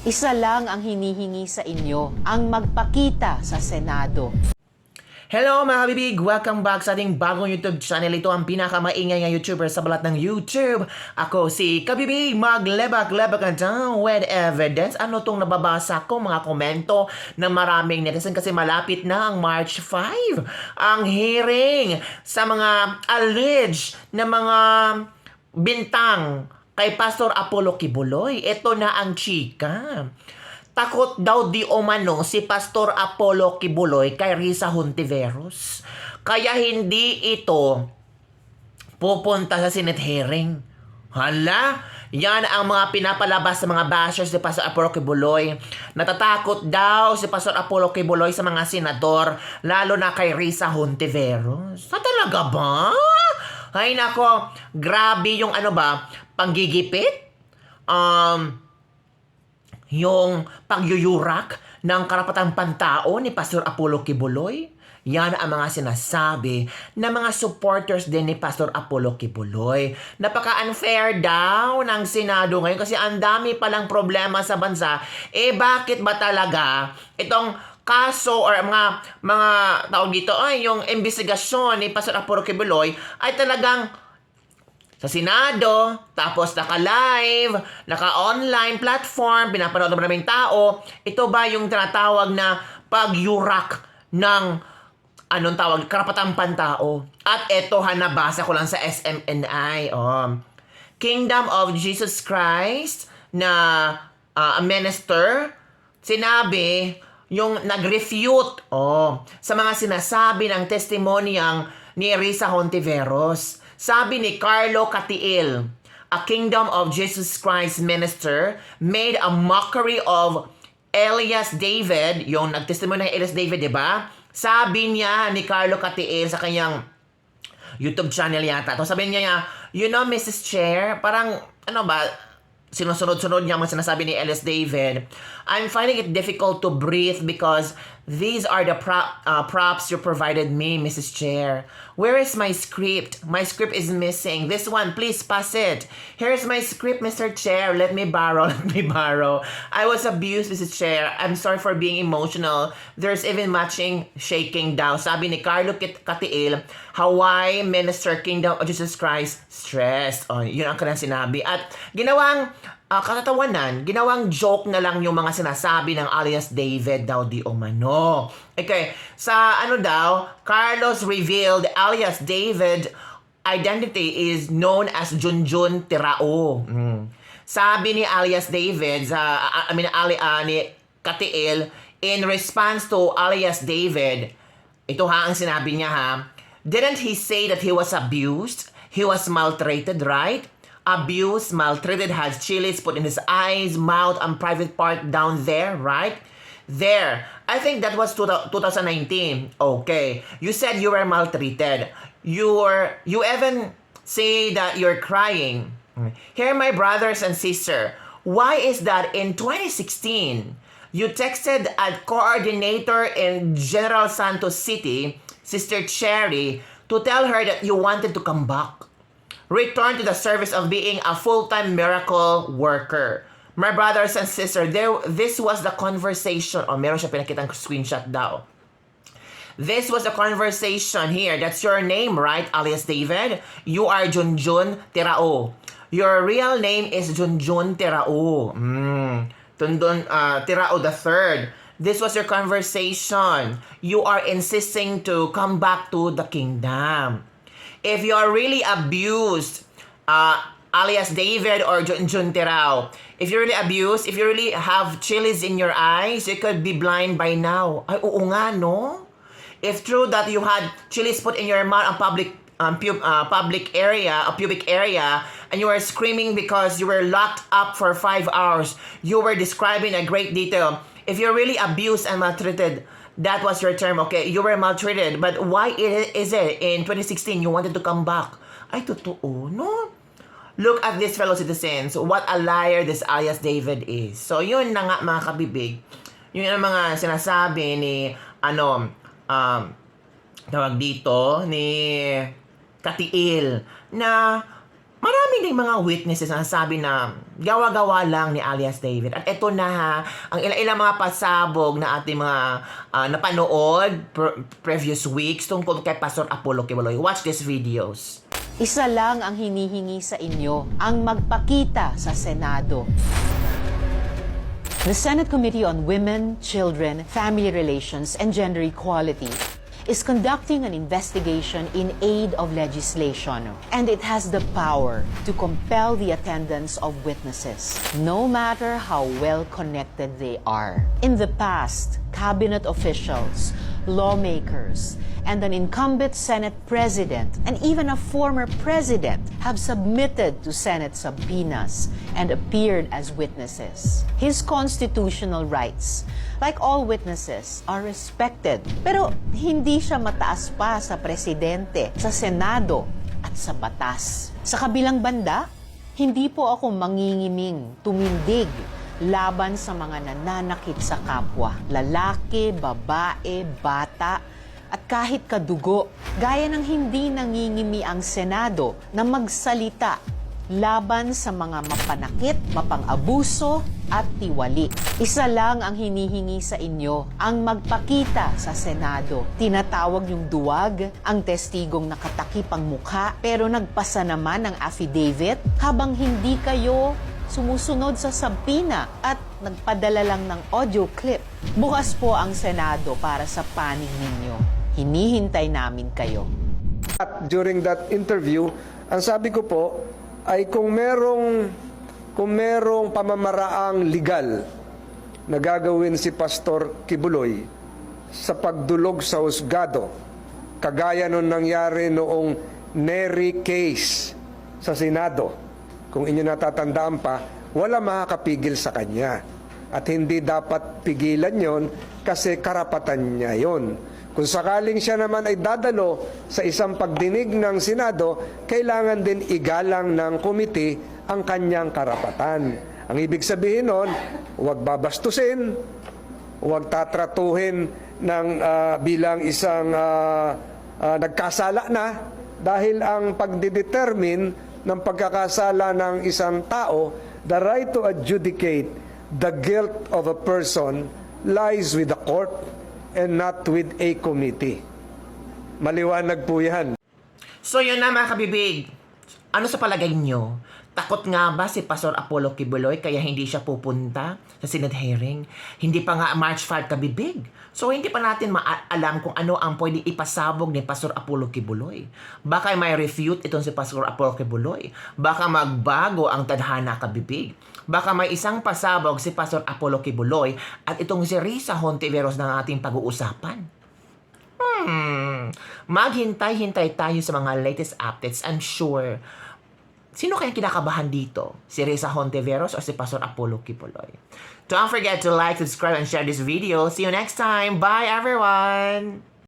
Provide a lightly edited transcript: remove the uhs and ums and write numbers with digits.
Isa lang ang hinihingi sa inyo, ang magpakita sa Senado. Hello mga kabibig! Welcome back sa ating bagong YouTube channel. Ito ang pinakamaingay ng YouTuber sa balat ng YouTube. Ako si Kabibig, maglebak-lebak ka down with evidence. Ano tong nababasa ko mga komento ng maraming netizen kasi malapit na ang March 5. Ang hearing sa mga alleged na mga bintang kay Pastor Apollo Kibuloy. Ito na ang chika. Takot daw di umano si Pastor Apollo Kibuloy kay Risa Hontiveros. Kaya hindi ito pupunta sa Senate hearing. Hala, yan ang mga pinapalabas sa mga bashers ni Pastor Apollo Kibuloy. Natatakot daw si Pastor Apollo Kibuloy sa mga senador, lalo na kay Risa Hontiveros. Talaga ba? Ay nako, grabe yung panggigipit. Yung pagyuyurak ng karapatang pantao ni Pastor Apollo Kibuloy. Yan ang mga sinasabi ng mga supporters din ni Pastor Apollo Kibuloy. Napaka-unfair daw ng Senado ngayon kasi ang dami palang problema sa bansa. Bakit ba talaga itong kaso or mga tawag dito yung investigasyon ni Pastor Apollo Kibuloy ay talagang sa Senado, tapos naka-live, naka-online platform, pinapanood ng maraming tao. Ito ba yung tinatawag na pagyurak ng karapatang pantao? At ito, nabasa ko lang sa SMNI. Kingdom of Jesus Christ na minister, sinabi, yung nag-refute sa mga sinasabi ng testimonyang ni Risa Hontiveros. Sabi ni Carlo Catiil, a Kingdom of Jesus Christ minister, made a mockery of Elias David, yung nagtestimony ng Elias David, di ba? Sabi niya ni Carlo Catiil sa kanyang YouTube channel yata. Sabi niya, Mrs. Chair, parang, sinusunod-sunod niya mga sinasabi ni Elias David. I'm finding it difficult to breathe because these are the props you provided me, Mrs. Chair. Where is my script? My script is missing. This one, please pass it. Here's my script, Mr. Chair. Let me borrow. I was abused, Mrs. Chair. I'm sorry for being emotional. There's even matching shaking daw. Sabi ni Carlo Catiil, Hawaii Minister, Kingdom of Jesus Christ, stressed. Yun ang kanilang sinabi. At ginawang katatawanan, ginawang joke na lang yung mga sinasabi ng alias David daw di umano. Okay, sa Carlos revealed alias David identity is known as Junjun Tirao. Sabi ni alias David, ni Catiil, in response to alias David, ito ang sinabi niya didn't he say that he was abused? He was maltreated, right? Abused, maltreated, has chilies put in his eyes, mouth, and private part down there, right? There. I think that was 2019. Okay. You said you were maltreated. You even say that you're crying. Here, my brothers and sister, why is that in 2016, you texted a coordinator in General Santos City, Sister Cherry, to tell her that you wanted to come back? Return to the service of being a full-time miracle worker. My brothers and sisters, this was the conversation. Meron siya pinakitang screenshot daw. This was the conversation here. That's your name, right, alias David? You are Junjun Tirao. Your real name is Junjun Tirao. Tirao the third. This was your conversation. You are insisting to come back to the kingdom. If you are really abused, alias David or Junjun Tirao, if you're really abused, if you really have chilies in your eyes, you could be blind by now. Ay, oo nga, no? If true that you had chilies put in your mouth, pubic area, and you were screaming because you were locked up for 5 hours, you were describing a great detail. If you're really abused and maltreated, that was your term, okay? You were maltreated. But why is it in 2016 you wanted to come back? Ay, totoo, no? Look at this, fellow citizens. What a liar this alias David is. So, yun na nga, mga kabibig. Yun ang mga sinasabi ni, tawag dito, ni Catiil, na Marami ding mga witnesses na sabi na gawa-gawa lang ni alias David. At eto na ha, ang ilang mga pasabog na ating mga napanood previous weeks tungkol kay Pastor Apollo Quiboloy. Watch these videos. Isa lang ang hinihingi sa inyo, ang magpakita sa Senado. The Senate Committee on Women, Children, Family Relations, and Gender Equality is conducting an investigation in aid of legislation, and it has the power to compel the attendance of witnesses, no matter how well connected they are. In the past, cabinet officials, lawmakers, and an incumbent Senate president, and even a former president have submitted to Senate subpoenas and appeared as witnesses. His constitutional rights, like all witnesses, are respected. Pero hindi siya mataas pa sa presidente, sa Senado, at sa batas. Sa kabilang banda, hindi po ako mangingiming, tumindig laban sa mga nananakit sa kapwa. Lalaki, babae, bata, at kahit kadugo, gaya ng hindi nangingimi ang Senado na magsalita laban sa mga mapanakit, mapang-abuso at tiwali. Isa lang ang hinihingi sa inyo, ang magpakita sa Senado. Tinatawag yung duwag, ang testigong nakatakip ang mukha pero nagpasa naman ng affidavit habang hindi kayo sumusunod sa subpoena at nagpadala lang ng audio clip. Bukas po ang Senado para sa panig ninyo. Hinihintay namin kayo. At during that interview, ang sabi ko po ay kung merong pamamaraang legal na gagawin si Pastor Quiboloy sa pagdulog sa husgado, kagaya nung nangyari noong Nery case sa Senado, kung inyo natatandaan pa, wala makakapigil sa kanya. At hindi dapat pigilan yon kasi karapatan niya yon. Kung sakaling siya naman ay dadalo sa isang pagdinig ng Senado, kailangan din igalang ng komite ang kanyang karapatan. Ang ibig sabihin nun, huwag babastusin, huwag tatratuhin ng, bilang isang nagkasala na, dahil ang pagdidetermine ng pagkakasala ng isang tao, the right to adjudicate the guilt of a person lies with the court and not with a committee. Maliwanag po yan. So yun na mga kabibig. Ano sa palagay nyo? Takot nga ba si Pastor Apollo Quiboloy kaya hindi siya pupunta sa Senate hearing? Hindi pa nga March 5 kabibig. So hindi pa natin alam kung ano ang pwede ipasabog ni Pastor Apollo Quiboloy. Baka may refute itong si Pastor Apollo Quiboloy. Baka magbago ang tadhana kabibig. Baka may isang pasabog si Pastor Apollo Quiboloy at itong si Risa Hontiveros ng ating pag-uusapan. Maghintay-hintay tayo sa mga latest updates. I'm sure. Sino kaya kinakabahan dito? Si Risa Hontiveros o si Pastor Apollo Quiboloy? Don't forget to like, subscribe, and share this video. See you next time. Bye, everyone!